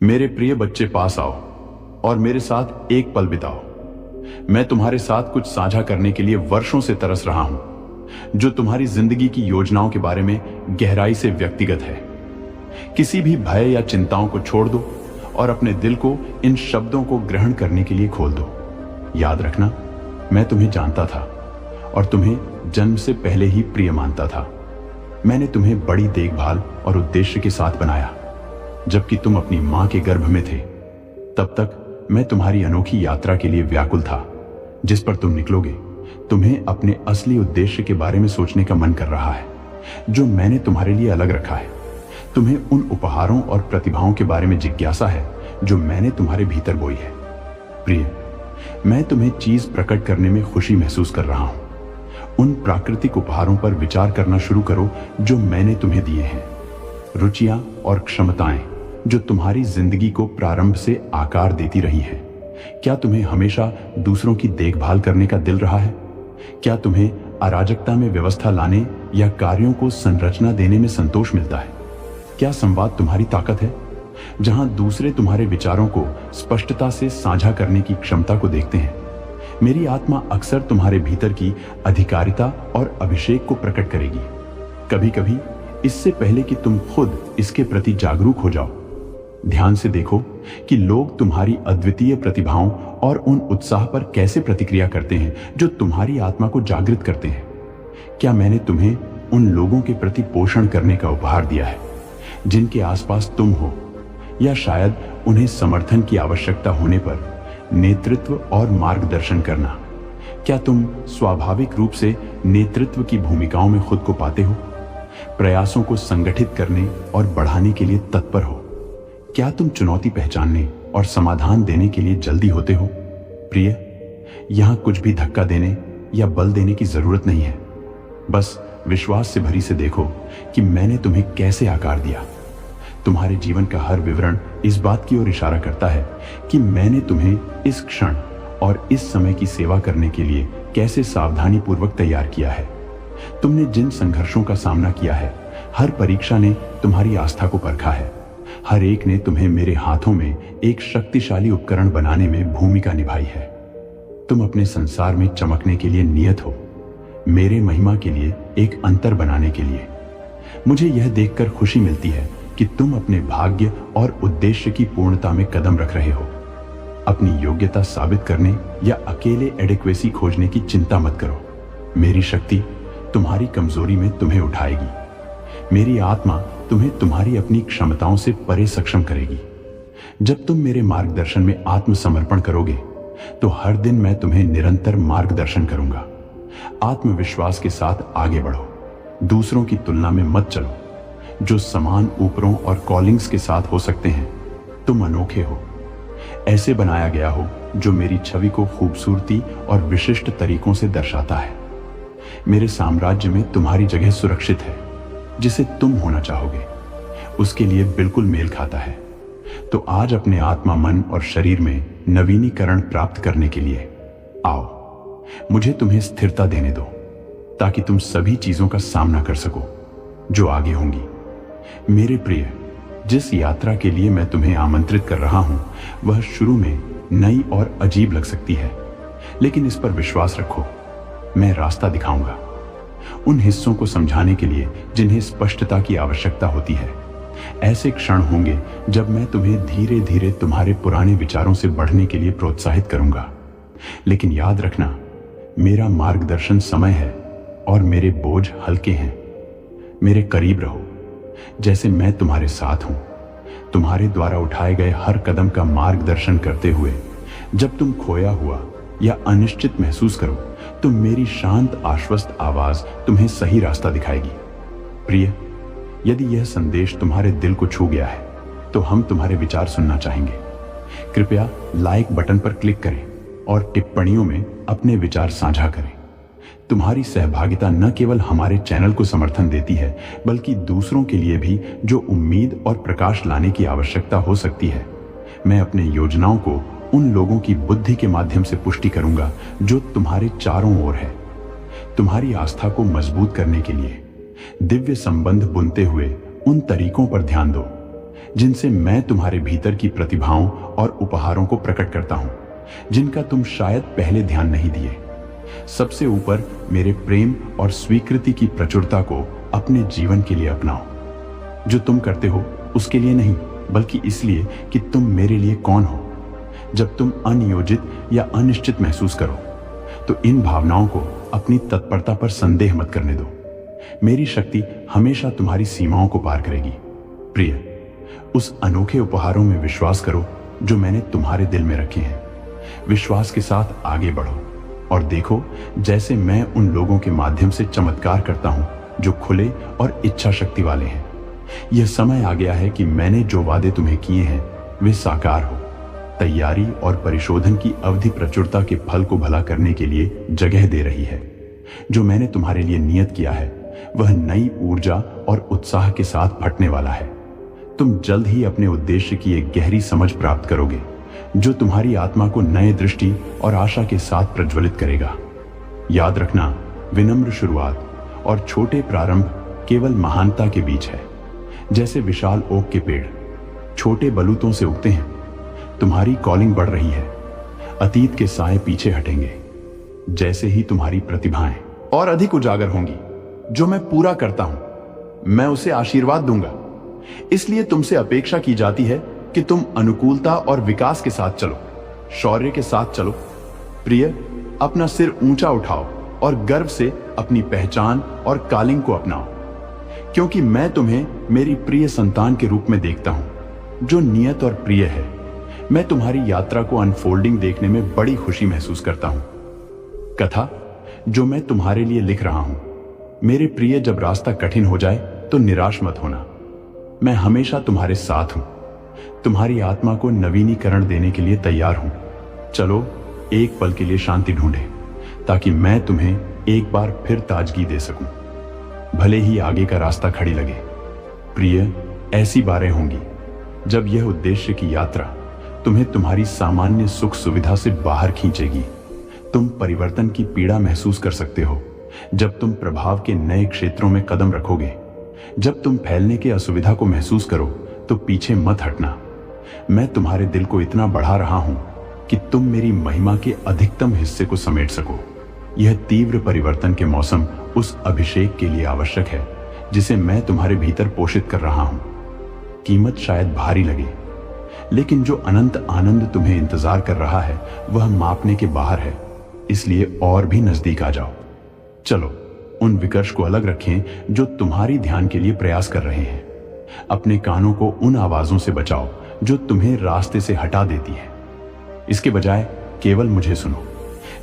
मेरे प्रिय बच्चे, पास आओ और मेरे साथ एक पल बिताओ। मैं तुम्हारे साथ कुछ साझा करने के लिए वर्षों से तरस रहा हूं, जो तुम्हारी जिंदगी की योजनाओं के बारे में गहराई से व्यक्तिगत है। किसी भी भय या चिंताओं को छोड़ दो और अपने दिल को इन शब्दों को ग्रहण करने के लिए खोल दो। याद रखना, मैं तुम्हें जानता था और तुम्हें जन्म से पहले ही प्रिय मानता था। मैंने तुम्हें बड़ी देखभाल और उद्देश्य के साथ बनाया। जबकि तुम अपनी मां के गर्भ में थे, तब तक मैं तुम्हारी अनोखी यात्रा के लिए व्याकुल था, जिस पर तुम निकलोगे। तुम्हें अपने असली उद्देश्य के बारे में सोचने का मन कर रहा है, जो मैंने तुम्हारे लिए अलग रखा है। तुम्हें उन उपहारों और प्रतिभाओं के बारे में जिज्ञासा है जो मैंने तुम्हारे भीतर बोई है। प्रिय, मैं तुम्हें चीज प्रकट करने में खुशी महसूस कर रहा हूं। उन प्राकृतिक उपहारों पर विचार करना शुरू करो जो मैंने तुम्हें दिए हैं। रुचियां और क्षमताएं जो तुम्हारी जिंदगी को प्रारंभ से आकार देती रही है। क्या तुम्हें हमेशा दूसरों की देखभाल करने का दिल रहा है? क्या तुम्हें अराजकता में व्यवस्था लाने या कार्यों को संरचना देने में संतोष मिलता है? क्या संवाद तुम्हारी ताकत है, जहां दूसरे तुम्हारे विचारों को स्पष्टता से साझा करने की क्षमता को देखते हैं? मेरी आत्मा अक्सर तुम्हारे भीतर की अधिकारिता और अभिषेक को प्रकट करेगी, कभी कभी इससे पहले कि तुम खुद इसके प्रति जागरूक हो जाओ। ध्यान से देखो कि लोग तुम्हारी अद्वितीय प्रतिभाओं और उन उत्साह पर कैसे प्रतिक्रिया करते हैं जो तुम्हारी आत्मा को जागृत करते हैं। क्या मैंने तुम्हें उन लोगों के प्रति पोषण करने का उपहार दिया है जिनके आसपास तुम हो, या शायद उन्हें समर्थन की आवश्यकता होने पर नेतृत्व और मार्गदर्शन करना? क्या तुम स्वाभाविक रूप से नेतृत्व की भूमिकाओं में खुद को पाते हो, प्रयासों को संगठित करने और बढ़ाने के लिए तत्पर हो? क्या तुम चुनौती पहचानने और समाधान देने के लिए जल्दी होते हो? प्रिय, यहां कुछ भी धक्का देने या बल देने की जरूरत नहीं है। बस विश्वास से भरी से देखो कि मैंने तुम्हें कैसे आकार दिया। तुम्हारे जीवन का हर विवरण इस बात की ओर इशारा करता है कि मैंने तुम्हें इस क्षण और इस समय की सेवा करने के लिए कैसे सावधानी पूर्वक तैयार किया है। तुमने जिन संघर्षों का सामना किया है, हर परीक्षा ने तुम्हारी आस्था को परखा है। हर एक ने तुम्हें मेरे हाथों में एक शक्तिशाली उपकरण बनाने में भूमिका निभाई है। तुम अपने संसार में चमकने के लिए नियत हो, मेरे महिमा के लिए एक अंतर बनाने के लिए। मुझे यह देखकर खुशी मिलती है कि तुम अपने भाग्य और उद्देश्य की पूर्णता में कदम रख रहे हो। अपनी योग्यता साबित करने या अकेले एडिक्वेसी खोजने की चिंता मत करो। मेरी शक्ति तुम्हारी कमजोरी में तुम्हें उठाएगी। मेरी आत्मा तुम्हें तुम्हारी अपनी क्षमताओं से परे सक्षम करेगी। जब तुम मेरे मार्गदर्शन में आत्मसमर्पण करोगे, तो हर दिन मैं तुम्हें निरंतर मार्गदर्शन करूंगा। आत्मविश्वास के साथ आगे बढ़ो, दूसरों की तुलना में मत चलो। जो समान ऊपरों और कॉलिंग्स के साथ हो सकते हैं, तुम अनोखे हो। ऐसे बनाया गया हो जो मेरी छवि को खूबसूरती और विशिष्ट तरीकों से दर्शाता है। मेरे साम्राज्य में तुम्हारी जगह सुरक्षित है। जिसे तुम होना चाहोगे उसके लिए बिल्कुल मेल खाता है। तो आज अपने आत्मा, मन और शरीर में नवीनीकरण प्राप्त करने के लिए आओ। मुझे तुम्हें स्थिरता देने दो, ताकि तुम सभी चीजों का सामना कर सको जो आगे होंगी। मेरे प्रिय, जिस यात्रा के लिए मैं तुम्हें आमंत्रित कर रहा हूं, वह शुरू में नई और अजीब लग सकती है, लेकिन इस पर विश्वास रखो, मैं रास्ता दिखाऊंगा। उन हिस्सों को समझाने के लिए जिन्हें स्पष्टता की आवश्यकता होती है। ऐसे क्षण होंगे जब मैं तुम्हें धीरे धीरे तुम्हारे पुराने विचारों से बढ़ने के लिए प्रोत्साहित करूंगा। लेकिन याद रखना, मेरा मार्गदर्शन समय है और मेरे बोझ हल्के हैं। मेरे करीब रहो, जैसे मैं तुम्हारे साथ हूं, तुम्हारे द्वारा उठाए गए हर कदम का मार्गदर्शन करते हुए। जब तुम खोया हुआ या अनिश्चित महसूस करो, तो मेरी शांत आश्वस्त आवाज तुम्हें सही रास्ता दिखाएगी। प्रिय, यदि यह संदेश तुम्हारे दिल को छू गया है, तो हम तुम्हारे विचार सुनना चाहेंगे। कृपया लाइक बटन पर क्लिक करें और टिप्पणियों में अपने विचार साझा करें। तुम्हारी सहभागिता न केवल हमारे चैनल को समर्थन देती है, बल्कि दूसरों के लिए भी जो उम्मीद और प्रकाश लाने की आवश्यकता हो सकती है। मैं अपने योजनाओं को उन लोगों की बुद्धि के माध्यम से पुष्टि करूंगा जो तुम्हारे चारों ओर है। तुम्हारी आस्था को मजबूत करने के लिए दिव्य संबंध बुनते हुए उन तरीकों पर ध्यान दो जिनसे मैं तुम्हारे भीतर की प्रतिभाओं और उपहारों को प्रकट करता हूं, जिनका तुम शायद पहले ध्यान नहीं दिए। सबसे ऊपर मेरे प्रेम और स्वीकृति की प्रचुरता को अपने जीवन के लिए अपनाओ। जो तुम करते हो उसके लिए नहीं, बल्कि इसलिए कि तुम मेरे लिए कौन हो। जब तुम अनियोजित या अनिश्चित महसूस करो तो इन भावनाओं को अपनी तत्परता पर संदेह मत करने दो। मेरी शक्ति हमेशा तुम्हारी सीमाओं को पार करेगी। प्रिय, उस अनोखे उपहारों में विश्वास करो जो मैंने तुम्हारे दिल में रखे हैं। विश्वास के साथ आगे बढ़ो और देखो जैसे मैं उन लोगों के माध्यम से चमत्कार करता हूं जो खुले और इच्छा शक्ति वाले हैं। यह समय आ गया है कि मैंने जो वादे तुम्हें किए हैं वे साकार हो। तैयारी और परिशोधन की अवधि प्रचुरता के फल को भला करने के लिए जगह दे रही है। जो मैंने तुम्हारे लिए नियत किया है वह नई ऊर्जा और उत्साह के साथ फटने वाला है। तुम जल्द ही अपने उद्देश्य की एक गहरी समझ प्राप्त करोगे जो तुम्हारी आत्मा को नए दृष्टि और आशा के साथ प्रज्वलित करेगा। याद रखना, विनम्र शुरुआत और छोटे प्रारंभ केवल महानता के बीच है। जैसे विशाल ओक के पेड़ छोटे बलूतों से उगते हैं, तुम्हारी कॉलिंग बढ़ रही है। अतीत के साए पीछे हटेंगे। जैसे ही तुम्हारी प्रतिभाएं और अधिक उजागर होंगी, जो मैं पूरा करता हूं मैं उसे आशीर्वाद दूंगा। इसलिए तुमसे अपेक्षा की जाती है कि तुम अनुकूलता और विकास के साथ चलो, शौर्य के साथ चलो। प्रिय, अपना सिर ऊंचा उठाओ और गर्व से अपनी पहचान और कालिंग को अपनाओ, क्योंकि मैं तुम्हें मेरी प्रिय संतान के रूप में देखता हूं जो नियत और प्रिय है। मैं तुम्हारी यात्रा को अनफोल्डिंग देखने में बड़ी खुशी महसूस करता हूं। कथा जो मैं तुम्हारे लिए लिख रहा हूं, मेरे प्रिय, जब रास्ता कठिन हो जाए तो निराश मत होना। मैं हमेशा तुम्हारे साथ हूं, तुम्हारी आत्मा को नवीनीकरण देने के लिए तैयार हूं। चलो एक पल के लिए शांति ढूंढे ताकि मैं तुम्हें एक बार फिर ताजगी दे सकूं, भले ही आगे का रास्ता खड़ी लगे। प्रिय, ऐसी बारें होंगी जब यह उद्देश्य की यात्रा तुम्हें तुम्हारी सामान्य सुख सुविधा से बाहर खींचेगी। तुम परिवर्तन की पीड़ा महसूस कर सकते हो जब तुम प्रभाव के नए क्षेत्रों में कदम रखोगे। जब तुम फैलने की असुविधा को महसूस करो तो पीछे मत हटना। मैं तुम्हारे दिल को इतना बढ़ा रहा हूं कि तुम मेरी महिमा के अधिकतम हिस्से को समेट सको। यह तीव्र परिवर्तन के मौसम उस अभिषेक के लिए आवश्यक है जिसे मैं तुम्हारे भीतर पोषित कर रहा हूं। कीमत शायद भारी लगे, लेकिन जो अनंत आनंद तुम्हें इंतजार कर रहा है वह मापने के बाहर है। इसलिए और भी नजदीक आ जाओ। चलो उन विकर्ष को अलग रखें जो तुम्हारी ध्यान के लिए प्रयास कर रहे हैं। अपने कानों को उन आवाजों से बचाओ जो तुम्हें रास्ते से हटा देती है। इसके बजाय केवल मुझे सुनो।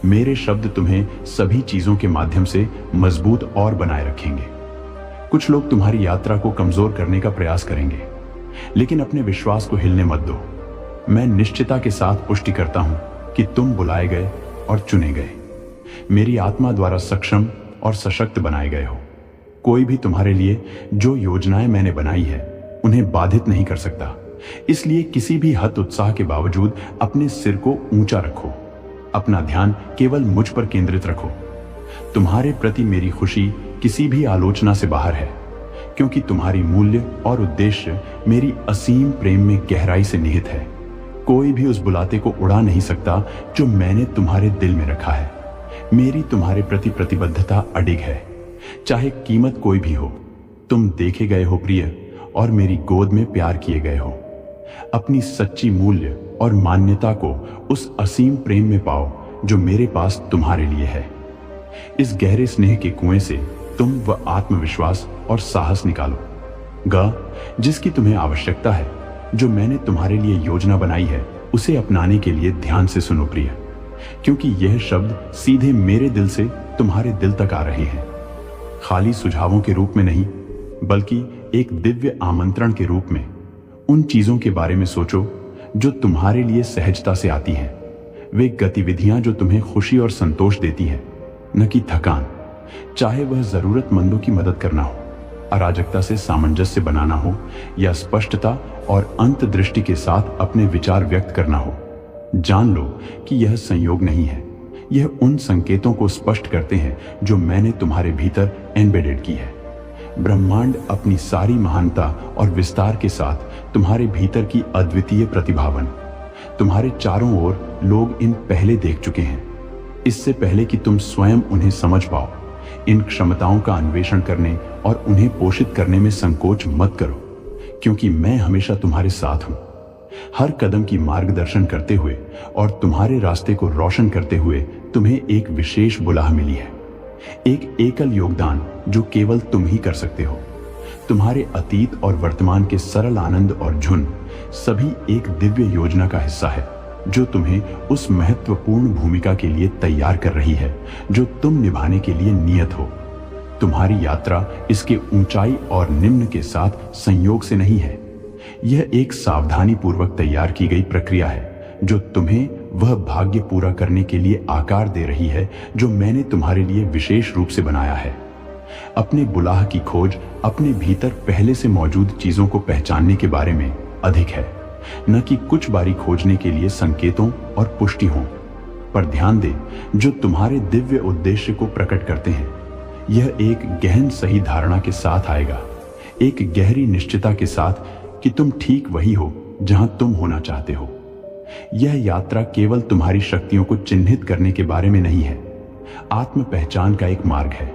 मेरे शब्द तुम्हें सभी चीजों के माध्यम से मजबूत और बनाए रखेंगे। कुछ लोग तुम्हारी यात्रा को कमजोर करने का प्रयास करेंगे, लेकिन अपने विश्वास को हिलने मत दो। मैं निश्चितता के साथ पुष्टि करता हूं कि तुम बुलाए गए और चुने गए, मेरी आत्मा द्वारा सक्षम और सशक्त बनाए गए हो। कोई भी तुम्हारे लिए जो योजनाएं मैंने बनाई है उन्हें बाधित नहीं कर सकता। इसलिए किसी भी हद उत्साह के बावजूद अपने सिर को ऊंचा रखो। अपना ध्यान केवल मुझ पर केंद्रित रखो। तुम्हारे प्रति मेरी खुशी किसी भी आलोचना से बाहर है, क्योंकि तुम्हारी मूल्य और उद्देश्य मेरी असीम प्रेम में गहराई से निहित है। कोई भी उस बुलाते को उड़ा नहीं सकता जो मैंने तुम्हारे दिल में रखा है। मेरी तुम्हारे प्रति प्रतिबद्धता अडिग है, चाहे कीमत कोई भी हो। तुम देखे गए हो प्रिय, और मेरी गोद में प्यार किए गए हो। अपनी सच्ची मूल्य और मान्यता को उस असीम प्रेम में पाओ जो मेरे पास तुम्हारे लिए है। इस गहरे स्नेह के कुएं से तुम वह आत्मविश्वास और साहस निकालो जिसकी तुम्हें आवश्यकता है। जो मैंने तुम्हारे लिए योजना बनाई है उसे अपनाने के लिए ध्यान से सुनो प्रिय, क्योंकि यह शब्द सीधे मेरे दिल से तुम्हारे दिल तक आ रहे हैं। खाली सुझावों के रूप में नहीं, बल्कि एक दिव्य आमंत्रण के रूप में। उन चीजों के बारे में सोचो जो तुम्हारे लिए सहजता से आती हैं। वे गतिविधियां जो तुम्हें खुशी और संतोष देती हैं, न कि थकान। चाहे वह जरूरतमंदों की मदद करना हो, अराजकता से सामंजस्य बनाना हो, या स्पष्टता और अंतर्दृष्टि के साथ अपने विचार व्यक्त करना हो। जान लो कि यह संयोग नहीं है। यह उन संकेतों को स्पष्ट करते हैं जो मैंने तुम्हारे भीतर एम्बेडेड की है। ब्रह्मांड अपनी सारी महानता और विस्तार के साथ तुम्हारे भीतर की अद्वितीय प्रतिभावन, तुम्हारे चारों ओर लोग इन पहले देख चुके हैं। इससे पहले कि तुम स्वयं उन्हें समझ पाओ, इन क्षमताओं का अन्वेषण करने और उन्हें पोषित करने में संकोच मत करो, क्योंकि मैं हमेशा तुम्हारे साथ हूं, हर कदम की मार्गदर्शन करते हुए और तुम्हारे रास्ते को रोशन करते हुए। तुम्हें एक विशेष बुलाह मिली है, एक एकल योगदान जो केवल तुम ही कर सकते हो। तुम्हारे अतीत और वर्तमान के सरल आनंद और झुंड सभी एक दिव्य योजना का हिस्सा है, जो तुम्हें उस महत्वपूर्ण भूमिका के लिए तैयार कर रही है जो तुम निभाने के लिए नियत हो। तुम्हारी यात्रा इसके ऊंचाई और निम्न के साथ संयोग से नहीं है। यह एक सावधानी पूर्वक तैयार की गई प्रक्रिया है जो तुम्हें वह भाग्य पूरा करने के लिए आकार दे रही है जो मैंने तुम्हारे लिए विशेष रूप से बनाया है। अपने बुलाह की खोज अपने भीतर पहले से मौजूद चीजों को पहचानने के बारे में अधिक है, न कि कुछ बारी खोजने के लिए संकेतों और पुष्टि हो। पर ध्यान दे, जो तुम्हारे दिव्य उद्देश्य को प्रकट करते हैं, यह एक गहन सही धारणा के साथ आएगा, एक गहरी निश्चितता के साथ कि तुम ठीक वही हो जहां तुम होना चाहते हो। यह यात्रा केवल तुम्हारी शक्तियों को चिन्हित करने के बारे में नहीं है, आत्म पहचान का एक मार्ग है,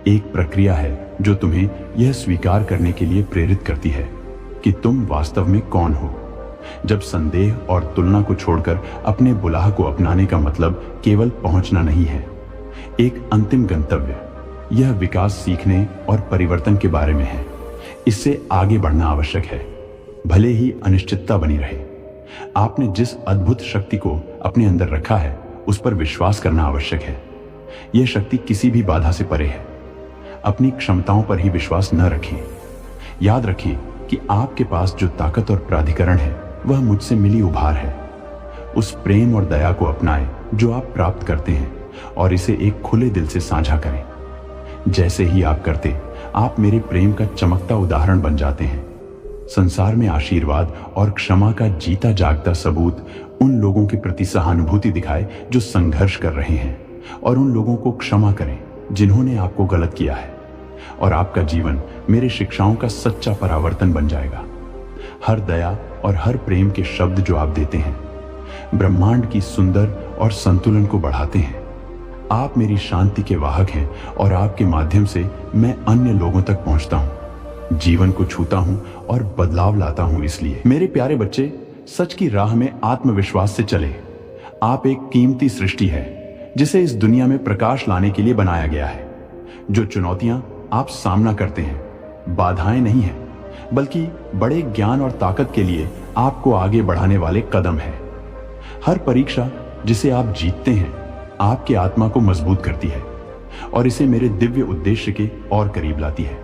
एक प्रक्रिया है जो तुम्हें यह स्वीकार करने के लिए प्रेरित करती है कि तुम वास्तव में कौन हो। जब संदेह और तुलना को छोड़कर अपने बुलाह को अपनाने का मतलब केवल पहुंचना नहीं है, एक अंतिम गंतव्य, यह विकास, सीखने और परिवर्तन के बारे में है। इससे आगे बढ़ना आवश्यक है, भले ही अनिश्चितता बनी रहे। आपने जिस अद्भुत शक्ति को अपने अंदर रखा है, उस पर विश्वास करना आवश्यक है। यह शक्ति किसी भी बाधा से परे है। अपनी क्षमताओं पर ही विश्वास न रखें। याद रखें कि आपके पास जो ताकत और प्राधिकरण है, वह मुझसे मिली उपहार है। उस प्रेम और दया को अपनाएं जो आप प्राप्त करते हैं और इसे एक खुले दिल से साझा करें। जैसे ही आप करते, आप मेरे प्रेम का चमकता उदाहरण बन जाते हैं। संसार में आशीर्वाद और क्षमा का जीता जागता सबूत उन लोगों के प्रति सहानुभूति दिखाए जो संघर्ष कर रहे हैं, और उन लोगों को क्षमा करें जिन्होंने आपको गलत किया है, और आपका जीवन मेरे शिक्षाओं का सच्चा परावर्तन बन जाएगा। हर दया और हर प्रेम के शब्द जो आप देते हैं, ब्रह्मांड की सुंदर और संतुलन को बढ़ाते हैं। आप मेरी शांति के वाहक हैं और आपके माध्यम से मैं अन्य लोगों तक पहुंचता हूं, जीवन को छूता हूं और बदलाव लाता हूं। इसलिए मेरे प्यारे बच्चे, सच की राह में आत्मविश्वास से चले। आप एक कीमती सृष्टि है जिसे इस दुनिया में प्रकाश लाने के लिए बनाया गया है। जो चुनौतियां आप सामना करते हैं, बाधाएं नहीं हैं, बल्कि बड़े ज्ञान और ताकत के लिए आपको आगे बढ़ाने वाले कदम है। हर परीक्षा जिसे आप जीतते हैं, आपके आत्मा को मजबूत करती है और इसे मेरे दिव्य उद्देश्य के और करीब लाती है।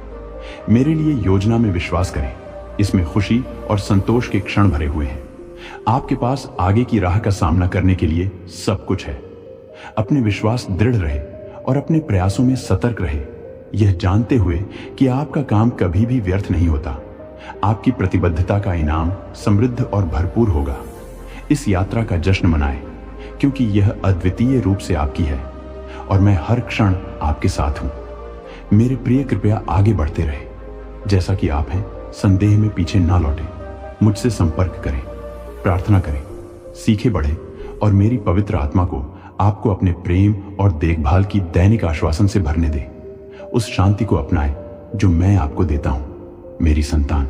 मेरे लिए योजना में विश्वास करें, इसमें खुशी और संतोष के क्षण भरे हुए हैं। आपके पास आगे की राह का सामना करने के लिए सब कुछ है। अपने विश्वास दृढ़ रहे और अपने प्रयासों में सतर्क रहे, यह जानते हुए कि आपका काम कभी भी व्यर्थ नहीं होता। आपकी प्रतिबद्धता का इनाम समृद्ध और भरपूर होगा। इस यात्रा का जश्न मनाएं, क्योंकि यह अद्वितीय रूप से आपकी है और मैं हर क्षण आपके साथ हूं। मेरे प्रिय, कृपया आगे बढ़ते रहे जैसा कि आप हैं। संदेह में पीछे ना लौटें। मुझसे संपर्क करें, प्रार्थना करें, सीखे बढ़े और मेरी पवित्र आत्मा को आपको अपने प्रेम और देखभाल की दैनिक आश्वासन से भरने दे। उस शांति को अपनाएं जो मैं आपको देता हूं, मेरी संतान।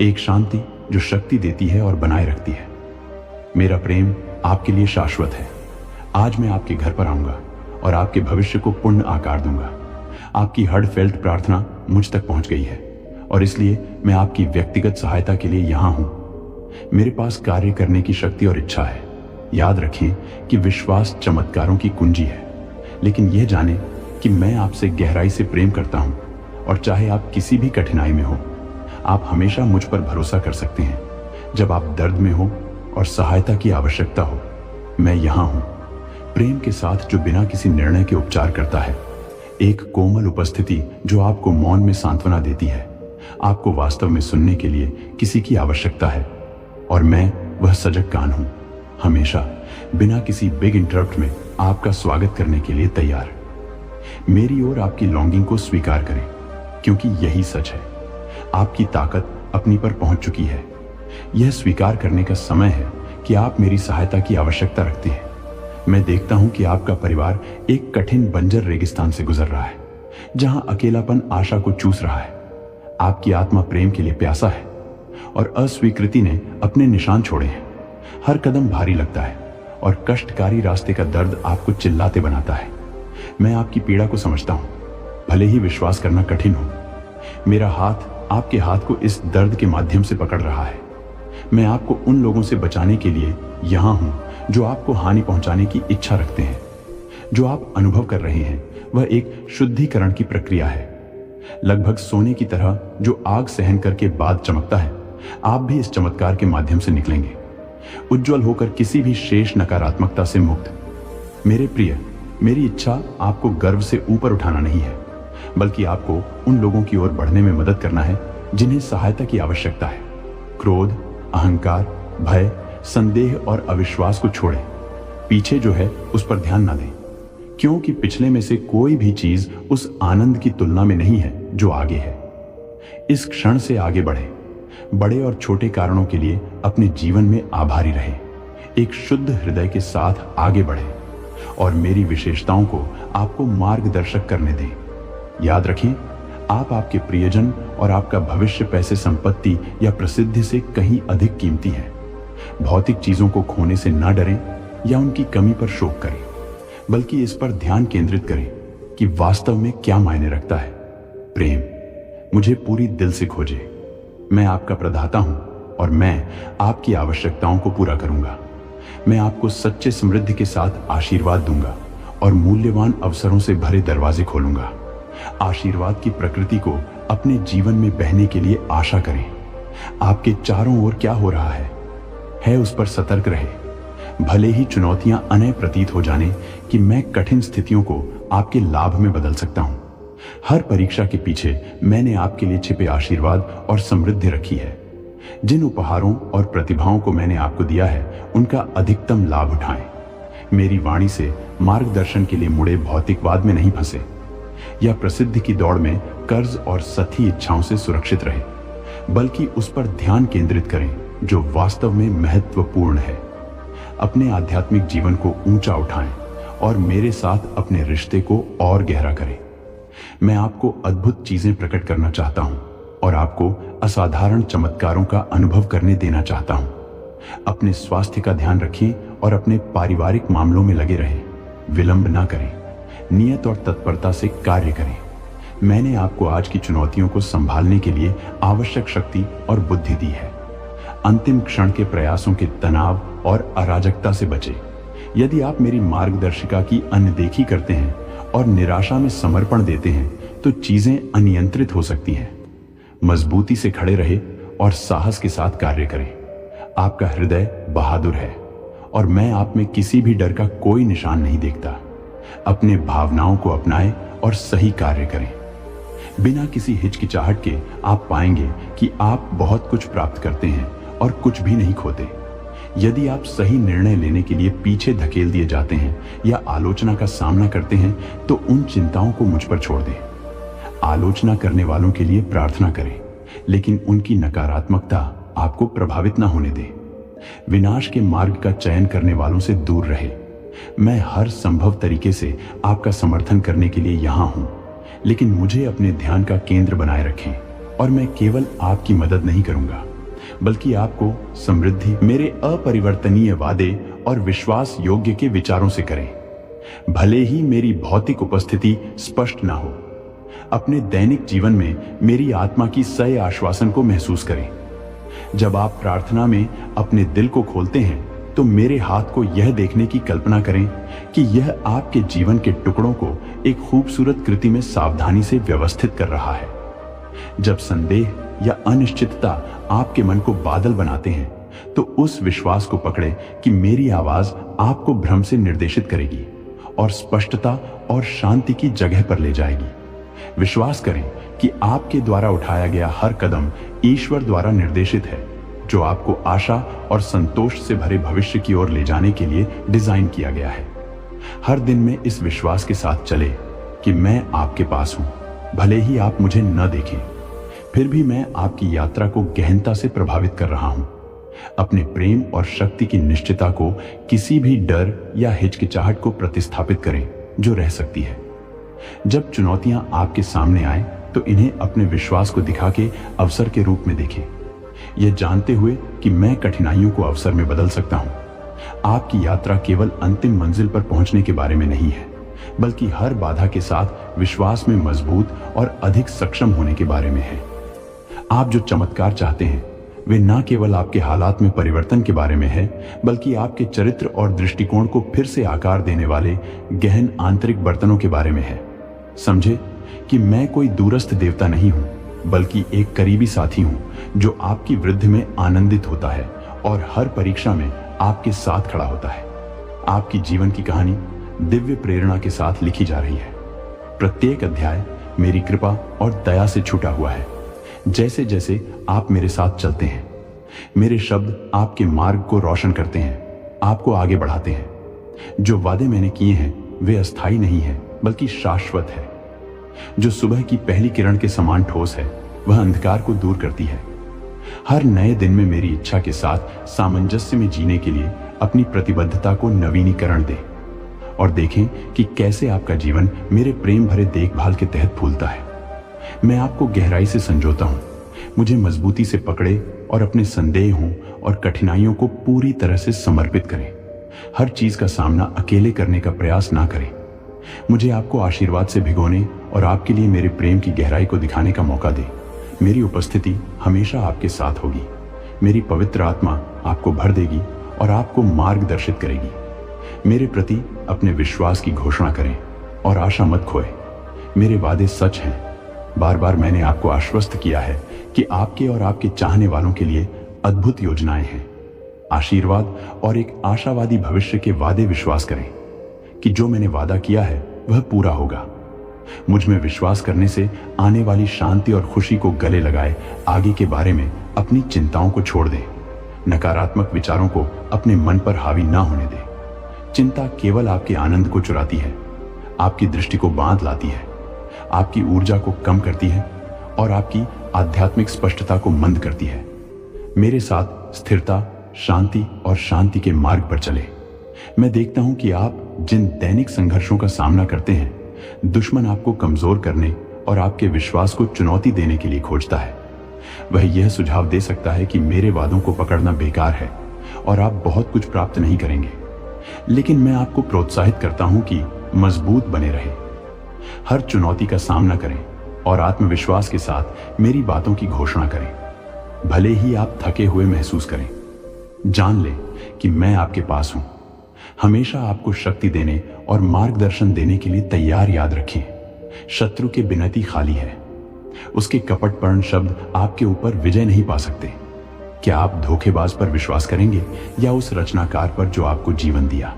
एक शांति जो शक्ति देती है और बनाए रखती है। मेरा प्रेम आपके लिए शाश्वत है। आज मैं आपके घर पर आऊंगा और आपके भविष्य को पूर्ण आकार दूंगा। आपकी हर्टफेल्ट प्रार्थना मुझ तक पहुंच गई है और इसलिए मैं आपकी व्यक्तिगत सहायता के लिए यहां हूं। मेरे पास कार्य करने की शक्ति और इच्छा है। याद रखें कि विश्वास चमत्कारों की कुंजी है, लेकिन यह जाने कि मैं आपसे गहराई से प्रेम करता हूं और चाहे आप किसी भी कठिनाई में हो, आप हमेशा मुझ पर भरोसा कर सकते हैं। जब आप दर्द में हो और सहायता की आवश्यकता हो, मैं यहां हूं, प्रेम के साथ जो बिना किसी निर्णय के उपचार करता है। एक कोमल उपस्थिति जो आपको मौन में सांत्वना देती है। आपको वास्तव में सुनने के लिए किसी की आवश्यकता है और मैं वह सजग कान हूं, हमेशा बिना किसी बिग इंटरप्ट में आपका स्वागत करने के लिए तैयार। मेरी ओर आपकी लॉन्गिंग को स्वीकार करें, क्योंकि यही सच है। आपकी ताकत अपनी पर पहुंच चुकी है। यह स्वीकार करने का समय है कि आप मेरी सहायता की आवश्यकता रखते हैं। मैं देखता हूं कि आपका परिवार एक कठिन बंजर रेगिस्तान से गुजर रहा है, जहां अकेलापन आशा को चूस रहा है। आपकी आत्मा प्रेम के लिए प्यासा है और अस्वीकृति ने अपने निशान छोड़े हैं। हर कदम भारी लगता है और कष्टकारी रास्ते का दर्द आपको चिल्लाते बनाता है। मैं आपकी पीड़ा को समझता हूं, भले ही विश्वास करना कठिन हो। मेरा हाथ आपके हाथ को इस दर्द के माध्यम से पकड़ रहा है। मैं आपको उन लोगों से बचाने के लिए यहां हूं जो आपको हानि पहुंचाने की इच्छा रखते हैं। जो आप अनुभव कर रहे हैं वह एक शुद्धिकरण की प्रक्रिया है, लगभग सोने की तरह जो आग सहन करके बाद चमकता है। आप भी इस चमत्कार के माध्यम से निकलेंगे, उज्जवल होकर किसी भी शेष नकारात्मकता से मुक्त। मेरे प्रिय, मेरी इच्छा आपको गर्व से ऊपर उठाना नहीं है, बल्कि आपको उन लोगों की ओर बढ़ने में मदद करना है जिन्हें सहायता की आवश्यकता है। क्रोध, अहंकार, भय, संदेह और अविश्वास को छोड़ें। पीछे जो है उस पर ध्यान न दें, क्योंकि पिछले में से कोई भी चीज उस आनंद की तुलना में नहीं है जो आगे है। इस क्षण से आगे बढ़ें। बड़े और छोटे कारणों के लिए अपने जीवन में आभारी रहें। एक शुद्ध हृदय के साथ आगे बढ़ें और मेरी विशेषताओं को आपको मार्गदर्शक करने दें। याद रखें, आप, आपके प्रियजन और आपका भविष्य पैसे, संपत्ति या प्रसिद्धि से कहीं अधिक कीमती है। भौतिक चीजों को खोने से न डरें या उनकी कमी पर शोक करें, बल्कि इस पर ध्यान केंद्रित करें कि वास्तव में क्या मायने रखता है। प्रेम। मुझे पूरी दिल से खोजे। मैं आपका प्रदाता हूं और मैं आपकी आवश्यकताओं को पूरा करूंगा। मैं आपको सच्चे समृद्धि के साथ आशीर्वाद दूंगा और मूल्यवान अवसरों से भरे दरवाजे खोलूंगा। आशीर्वाद की प्रकृति को अपने जीवन में बहने के लिए आशा करें। आपके चारों ओर क्या हो रहा है उस पर सतर्क रहे। भले ही चुनौतियां अनय प्रतीत हो जाने कि मैं कठिन स्थितियों को आपके लाभ में बदल सकता हूं। हर परीक्षा के पीछे मैंने आपके लिए छिपे आशीर्वाद और समृद्धि रखी है। जिन उपहारों और प्रतिभाओं को मैंने आपको दिया है उनका अधिकतम लाभ उठाएं। मेरी वाणी से मार्गदर्शन के लिए मुड़े भौतिकवाद में नहीं फंसे या प्रसिद्धि की दौड़ में कर्ज और सथी इच्छाओं से सुरक्षित रहे, बल्कि उस पर ध्यान केंद्रित करें जो वास्तव में महत्वपूर्ण है। अपने आध्यात्मिक जीवन को ऊंचा उठाएं और मेरे साथ अपने रिश्ते को और गहरा करें। मैं आपको अद्भुत चीजें प्रकट करना चाहता हूं और आपको असाधारण चमत्कारों का अनुभव करने देना चाहता हूं। अपने स्वास्थ्य का ध्यान रखें और अपने पारिवारिक मामलों में लगे रहें। विलंब ना करें, नियत और तत्परता से कार्य करें। मैंने आपको आज की चुनौतियों को संभालने के लिए आवश्यक शक्ति और बुद्धि दी है। अंतिम क्षण के प्रयासों के तनाव और अराजकता से बचें। यदि आप मेरी मार्गदर्शिका की अनदेखी करते हैं और निराशा में समर्पण देते हैं तो चीजें अनियंत्रित हो सकती हैं। मजबूती से खड़े रहे और साहस के साथ कार्य करें। आपका हृदय बहादुर है और मैं आप में किसी भी डर का कोई निशान नहीं देखता। अपने भावनाओं को अपनाएं और सही कार्य करें। बिना किसी हिचकिचाहट के आप पाएंगे कि आप बहुत कुछ प्राप्त करते हैं और कुछ भी नहीं खोते। यदि आप सही निर्णय लेने के लिए पीछे धकेल दिए जाते हैं या आलोचना का सामना करते हैं तो उन चिंताओं को मुझ पर छोड़ दें। आलोचना करने वालों के लिए प्रार्थना करें, लेकिन उनकी नकारात्मकता आपको प्रभावित न होने दें। विनाश के मार्ग का चयन करने वालों से दूर रहे। मैं हर संभव तरीके से आपका समर्थन करने के लिए यहां हूं, लेकिन मुझे अपने ध्यान का केंद्र बनाए रखें और मैं केवल आपकी मदद नहीं करूंगा, बल्कि आपको समृद्धि मेरे अपरिवर्तनीय वादे और विश्वास योग्य के विचारों से करें। भले ही मेरी भौतिक उपस्थिति स्पष्ट ना हो, अपने दैनिक जीवन में मेरी आत्मा की सही आश्वासन को महसूस करें। जब आप प्रार्थना में अपने दिल को खोलते हैं तो मेरे हाथ को यह देखने की कल्पना करें कि यह आपके जीवन के टुकड़ों को एक खूबसूरत कृति में सावधानी से व्यवस्थित कर रहा है। जब संदेह या अनिश्चितता आपके मन को बादल बनाते हैं तो उस विश्वास को पकड़े कि मेरी आवाज आपको भ्रम से निर्देशित करेगी और स्पष्टता और शांति की जगह पर ले जाएगी। विश्वास करें कि आपके द्वारा उठाया गया हर कदम ईश्वर द्वारा निर्देशित है, जो आपको आशा और संतोष से भरे भविष्य की ओर ले जाने के लिए डिजाइन किया गया है। हर दिन में इस विश्वास के साथ चले कि मैं आपके पास हूं, भले ही आप मुझे न देखें, फिर भी मैं आपकी यात्रा को गहनता से प्रभावित कर रहा हूं। अपने प्रेम और शक्ति की निश्चितता को किसी भी डर या हिचकिचाहट को प्रतिस्थापित करें जो रह सकती है। जब चुनौतियां आपके सामने आए तो इन्हें अपने विश्वास को दिखा के अवसर के रूप में देखें, यह जानते हुए कि मैं कठिनाइयों को अवसर में बदल सकता हूं। आपकी यात्रा केवल अंतिम मंजिल पर पहुंचने के बारे में नहीं है, बल्कि हर बाधा के साथ विश्वास में मजबूत और अधिक सक्षम होने के बारे में है। आप जो चमत्कार चाहते हैं वे न केवल आपके हालात में परिवर्तन के बारे में है, बल्कि आपके चरित्र और दृष्टिकोण को फिर से आकार देने वाले गहन आंतरिक बर्तनों के बारे में है। समझे कि मैं कोई दूरस्थ देवता नहीं हूं, बल्कि एक करीबी साथी हूं जो आपकी वृद्धि में आनंदित होता है और हर परीक्षा में आपके साथ खड़ा होता है। आपकी जीवन की कहानी दिव्य प्रेरणा के साथ लिखी जा रही है। प्रत्येक अध्याय मेरी कृपा और दया से छूटा हुआ है। जैसे जैसे आप मेरे साथ चलते हैं, मेरे शब्द आपके मार्ग को रोशन करते हैं, आपको आगे बढ़ाते हैं। जो वादे मैंने किए हैं वे अस्थायी नहीं है, बल्कि शाश्वत है। जो सुबह की पहली किरण के समान ठोस है, वह अंधकार को दूर करती है। हर नए दिन में मेरी इच्छा के साथ सामंजस्य में जीने के लिए अपनी प्रतिबद्धता को नवीनीकरण दें और देखें कि कैसे आपका जीवन मेरे प्रेम भरे देखभाल के तहत फूलता है। मैं आपको गहराई से संजोता हूं, मुझे मजबूती से पकड़े और अपने संदेहों और कठिनाइयों को पूरी तरह से समर्पित करें। हर चीज का सामना अकेले करने का प्रयास ना करें। मुझे आपको आशीर्वाद से भिगोने और आपके लिए मेरे प्रेम की गहराई को दिखाने का मौका दें। मेरी उपस्थिति हमेशा आपके साथ होगी। मेरी पवित्र आत्मा आपको भर देगी और आपको मार्गदर्शित करेगी। मेरे प्रति अपने विश्वास की घोषणा करें और आशा मत खोएं। मेरे वादे सच हैं। बार बार मैंने आपको आश्वस्त किया है कि आपके और आपके चाहने वालों के लिए अद्भुत योजनाएं हैं। आशीर्वाद और एक आशावादी भविष्य के वादे विश्वास करें कि जो मैंने वादा किया है वह पूरा होगा। मुझ में विश्वास करने से आने वाली शांति और खुशी को गले लगाए आगे के बारे में अपनी चिंताओं को छोड़ दें। नकारात्मक विचारों को अपने मन पर हावी ना होने दें। चिंता केवल आपके आनंद को चुराती है, आपकी दृष्टि को बांध लाती है, आपकी ऊर्जा को कम करती है और आपकी आध्यात्मिक स्पष्टता को मंद करती है। मेरे साथ स्थिरता, शांति और शांति के मार्ग पर चले। मैं देखता हूं कि आप जिन दैनिक संघर्षों का सामना करते हैं, दुश्मन आपको कमजोर करने और आपके विश्वास को चुनौती देने के लिए खोजता है। वह यह सुझाव दे सकता है कि मेरे वादों को पकड़ना बेकार है और आप बहुत कुछ प्राप्त नहीं करेंगे, लेकिन मैं आपको प्रोत्साहित करता हूं कि मजबूत बने रहें। हर चुनौती का सामना करें और आत्मविश्वास के साथ मेरी बातों की घोषणा करें। भले ही आप थके हुए महसूस करें, जान लें कि मैं आपके पास हूं, हमेशा आपको शक्ति देने और मार्गदर्शन देने के लिए तैयार। याद रखें, शत्रु के बिनती खाली है, उसके कपटपूर्ण शब्द आपके ऊपर विजय नहीं पा सकते। क्या आप धोखेबाज पर विश्वास करेंगे या उस रचनाकार पर जो आपको जीवन दिया?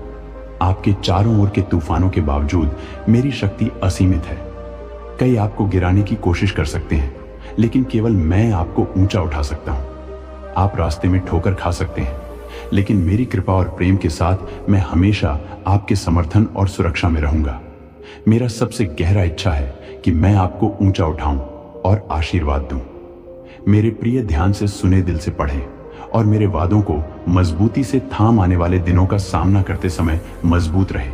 आपके चारों ओर के तूफानों के बावजूद मेरी शक्ति असीमित है। कई आपको गिराने की कोशिश कर सकते हैं, लेकिन केवल मैं आपको ऊंचा उठा सकता हूं। आप रास्ते में ठोकर खा सकते हैं, लेकिन मेरी कृपा और प्रेम के साथ मैं हमेशा आपके समर्थन और सुरक्षा में रहूंगा। मेरा सबसे गहरा इच्छा है कि मैं आपको ऊंचा उठाऊं और आशीर्वाद दूं। मेरे प्रिय, ध्यान से सुने, दिल से पढ़ें और मेरे वादों को मजबूती से थाम आने वाले दिनों का सामना करते समय मजबूत रहे,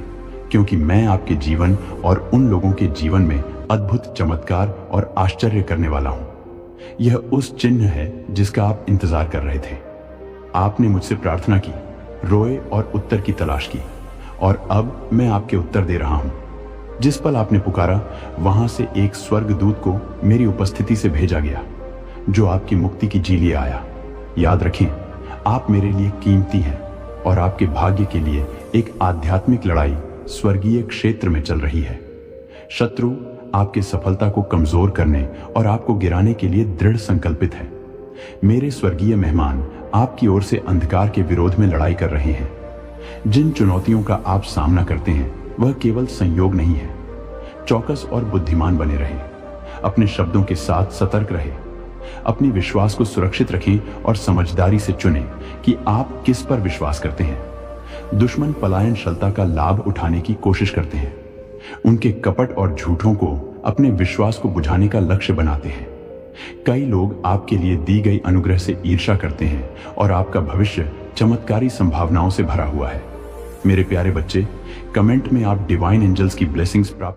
क्योंकि मैं आपके जीवन और उन लोगों के जीवन में अद्भुत चमत्कार और आश्चर्य करने वाला हूं। यह उस चिन्ह है जिसका आप इंतजार कर रहे थे। आपने मुझसे प्रार्थना की, रोए और उत्तर की तलाश की, और अब मैं आपके उत्तर दे रहा हूं। जिस पल आपने पुकारा, वहां से एक स्वर्गदूत को मेरी उपस्थिति से भेजा गया, जो आपकी मुक्ति की जी लिए आया। याद रखें, आप मेरे लिए कीमती हैं और आपके भाग्य के लिए एक आध्यात्मिक लड़ाई स्वर्गीय क्षेत्र में चल रही है। शत्रु आपके सफलता को कमजोर करने और आपको गिराने के लिए दृढ़ संकल्पित है। मेरे स्वर्गीय मेहमान आपकी ओर से अंधकार के विरोध में लड़ाई कर रहे हैं। जिन चुनौतियों का आप सामना करते हैं वह केवल संयोग नहीं है। चौकस और बुद्धिमान बने रहें, अपने शब्दों के साथ सतर्क रहें, अपनी विश्वास को सुरक्षित रखें और समझदारी से चुनें कि आप किस पर विश्वास करते हैं। दुश्मन पलायनशीलता का लाभ उठाने की कोशिश करते हैं। उनके कपट और झूठों को अपने विश्वास को बुझाने का लक्ष्य बनाते हैं। कई लोग आपके लिए दी गई अनुग्रह से ईर्ष्या करते हैं और आपका भविष्य चमत्कारी संभावनाओं से भरा हुआ है। मेरे प्यारे बच्चे, कमेंट में आप डिवाइन एंजल्स की ब्लेसिंग्स प्राप्त